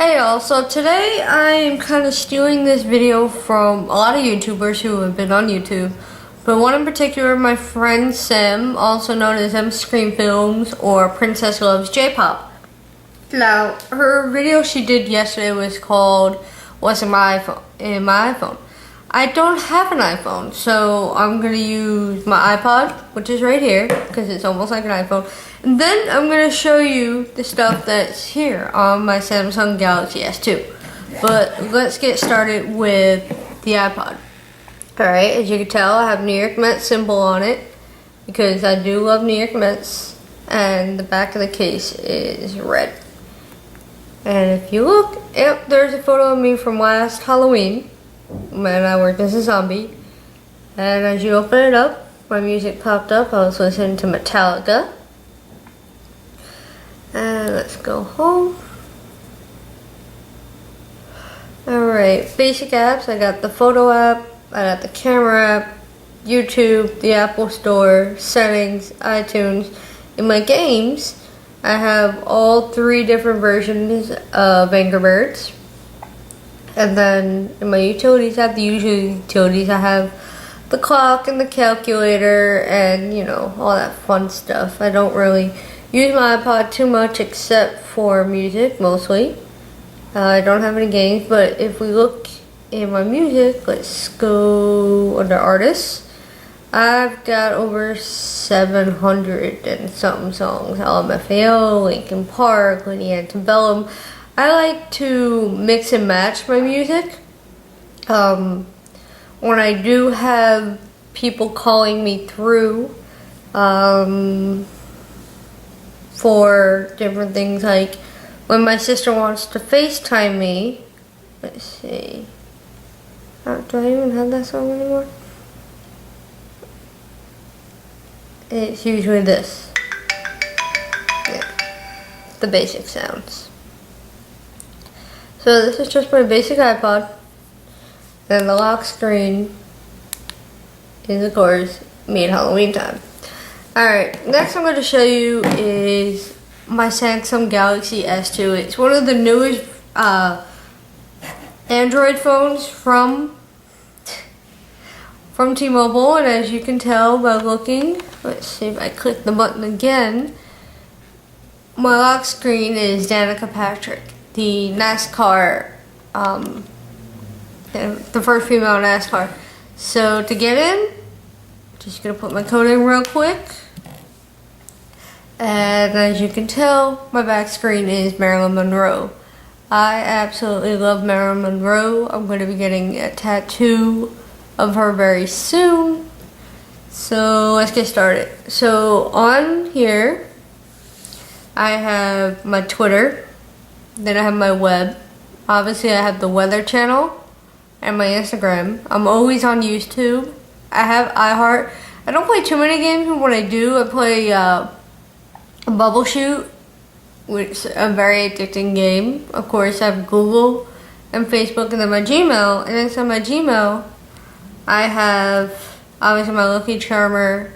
Hey y'all, so today I am kind of stealing this video from a lot of YouTubers who have been on YouTube, but one in particular, my friend Sim, also known as MScreaMFilms or princesslovesjpop. Now, her video she did yesterday was called What's in my iPhone. I don't have an iPhone, so I'm going to use my iPod, which is right here, because it's almost like an iPhone. And then I'm going to show you the stuff that's here on my Samsung Galaxy S2. But let's get started with the iPod. Alright, as you can tell, I have New York Mets symbol on it, because I do love New York Mets. And the back of the case is red. And if you look, yep, there's a photo of me from last Halloween, when I worked as a zombie. And as you open it up, my music popped up. I was listening to Metallica. And let's go home. Alright, basic apps. I got the photo app, I got the camera app, YouTube, the Apple Store, settings, iTunes. In my games, I have all 3 different versions of Angry Birds. And then in my utilities, I have the usual utilities. I have the clock and the calculator and, you know, all that fun stuff. I don't really use my iPod too much except for music, mostly. I don't have any games, but if we look in my music, let's go under artists. I've got over 700 and something songs. LMFAO, Linkin Park, Lenny Antebellum. I like to mix and match my music. When I do have people calling me through for different things, like when my sister wants to FaceTime me. Let's see. Do I even have that song anymore? It's usually this. Yeah. The basic sounds. So this is just my basic iPod. And the lock screen is, of course, me at Halloween time. Alright, next I'm going to show you is my Samsung Galaxy S2. It's one of the newest Android phones from T-Mobile, and as you can tell by looking, let's see if I click the button again, my lock screen is Danica Patrick, the NASCAR, the first female NASCAR. So to get in, just gonna put my code in real quick. And as you can tell, my back screen is Marilyn Monroe. I absolutely love Marilyn Monroe. I'm going to be getting a tattoo of her very soon. So let's get started. So on here, I have my Twitter. Then I have my web. Obviously, I have the weather channel and my Instagram. I'm always on YouTube. I have iHeart. I don't play too many games, but when I do, I play Bubble Shoot, which is a very addicting game. Of course, I have Google and Facebook, and then my Gmail. And inside my Gmail, I have obviously my Lucky Charmer,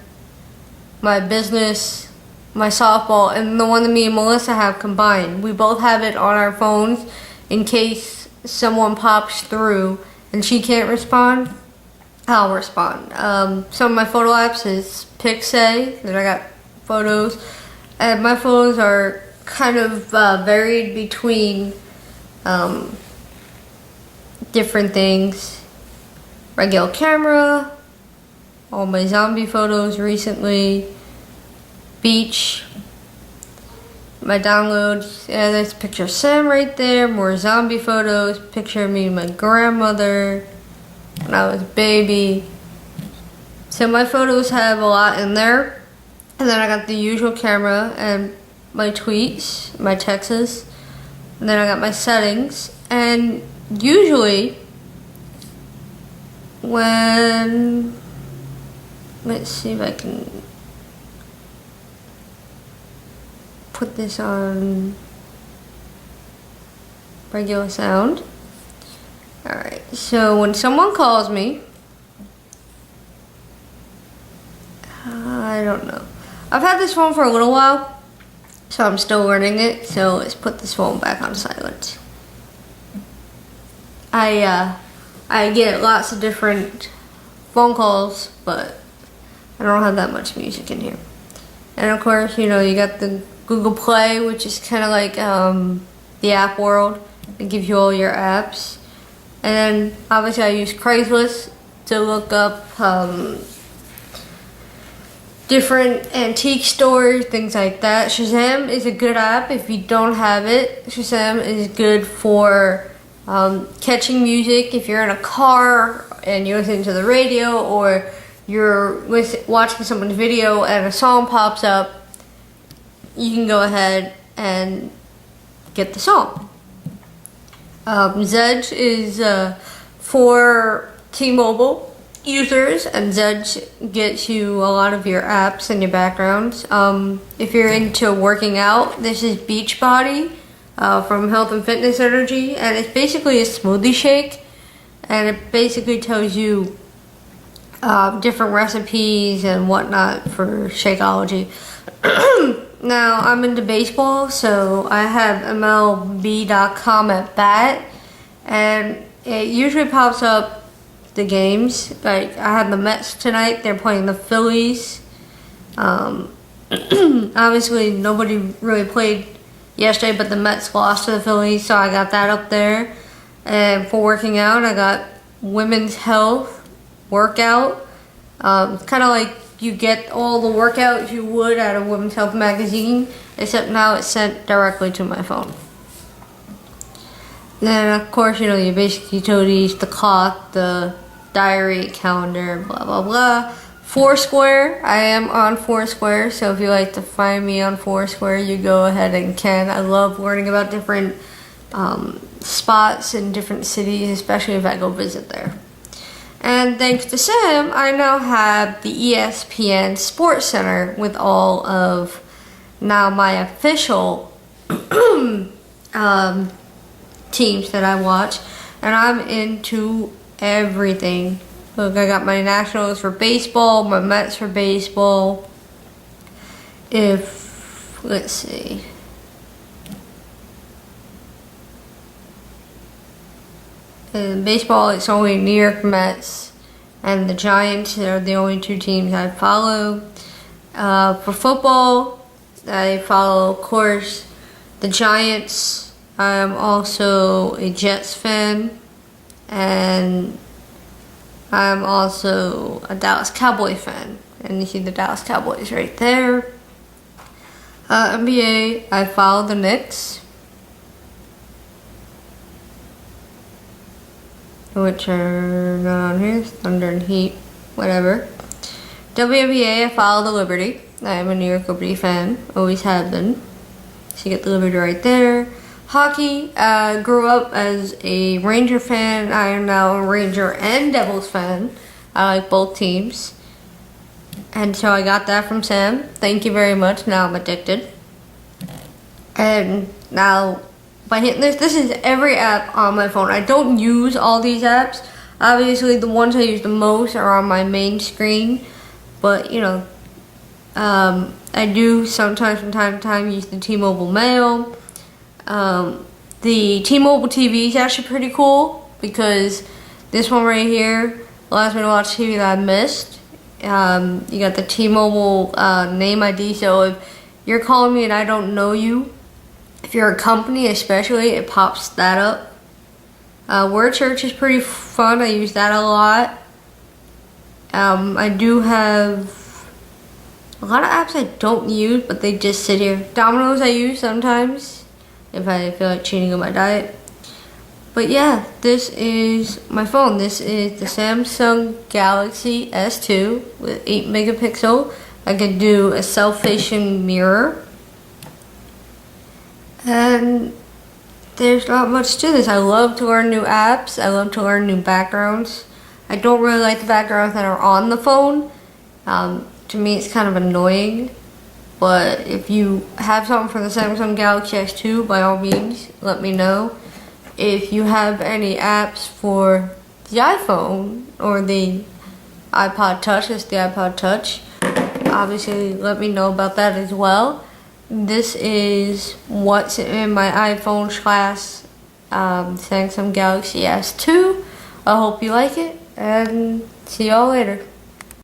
my business, my softball, and the one that me and Melissa have combined. We both have it on our phones in case someone pops through and she can't respond. I'll respond. Some of my photo apps is Pixay, then I got photos. And my photos are kind of varied between different things. Regular camera, all my zombie photos recently, beach, my downloads, yeah, there's a picture of Sam right there, more zombie photos, picture of me and my grandmother when I was a baby. So my photos have a lot in there. And then I got the usual camera and my tweets, my texts. And then I got my settings. And usually, when, let's see if I can put this on regular sound. Alright, so when someone calls me, I don't know. I've had this phone for a little while, so I'm still learning it. So let's put this phone back on silent. I get lots of different phone calls, but I don't have that much music in here. And of course, you got the Google Play, which is kind of like the app world. It gives you all your apps. And then obviously I use Craigslist to look up different antique stores, things like that. Shazam is a good app if you don't have it. Shazam is good for catching music if you're in a car and you're listening to the radio, or you're watching someone's video and a song pops up. You can go ahead and get the song. Zedge is for T-Mobile users, and Zedge gets you a lot of your apps and your backgrounds. If you're into working out, this is Beachbody from Health and Fitness Energy, and it's basically a smoothie shake, and it basically tells you different recipes and whatnot for Shakeology. Now, I'm into baseball, so I have MLB.com at bat, and it usually pops up the games. Like, I had the Mets tonight, they're playing the Phillies. Obviously, nobody really played yesterday, but the Mets lost to the Phillies, so I got that up there. And for working out, I got Women's Health Workout. Kind of like you get all the workouts you would out of Women's Health magazine, except now it's sent directly to my phone. Then, of course, your basic utilities, the clock, the diary, calendar, blah, blah, blah. Foursquare, I am on Foursquare, so if you like to find me on Foursquare, you go ahead and can. I love learning about different spots in different cities, especially if I go visit there. And thanks to Sam, I now have the ESPN Sports Center with all of now my official teams that I watch. And I'm into everything. Look, I got my Nationals for baseball, my Mets for baseball. Let's see. In baseball, it's only New York Mets and the Giants are the only two teams I follow. For football, I follow, of course, the Giants. I'm also a Jets fan, and I'm also a Dallas Cowboy fan. And you see the Dallas Cowboys right there. NBA, I follow the Knicks, which are not on here, Thunder and Heat, whatever. WNBA, I follow the Liberty. I am a New York Liberty fan, always have been. So you get the Liberty right there. Hockey, grew up as a Ranger fan. I am now a Ranger and Devils fan. I like both teams. And so I got that from Sam. Thank you very much. Now I'm addicted. And now, by hitting this is every app on my phone. I don't use all these apps. Obviously, the ones I use the most are on my main screen. But, I do sometimes from time to time use the T-Mobile Mail. The T-Mobile TV is actually pretty cool because this one right here allows me to watch TV that I missed. You got the T-Mobile name ID, so if you're calling me and I don't know you, if you're a company especially, it pops that up. Word Search is pretty fun. I use that a lot. I do have a lot of apps I don't use, but they just sit here. Domino's I use sometimes if I feel like cheating on my diet. But yeah, this is my phone. This is the Samsung Galaxy S2 with 8 megapixel. I can do a self-facing mirror. And there's not much to this. I love to learn new apps. I love to learn new backgrounds. I don't really like the backgrounds that are on the phone. To me, it's kind of annoying. But if you have something for the Samsung Galaxy S2, by all means, let me know. If you have any apps for the iPhone or the iPod Touch, it's the iPod Touch, obviously let me know about that as well. This is what's in my iPhone Samsung Galaxy S2. I hope you like it, and see y'all later.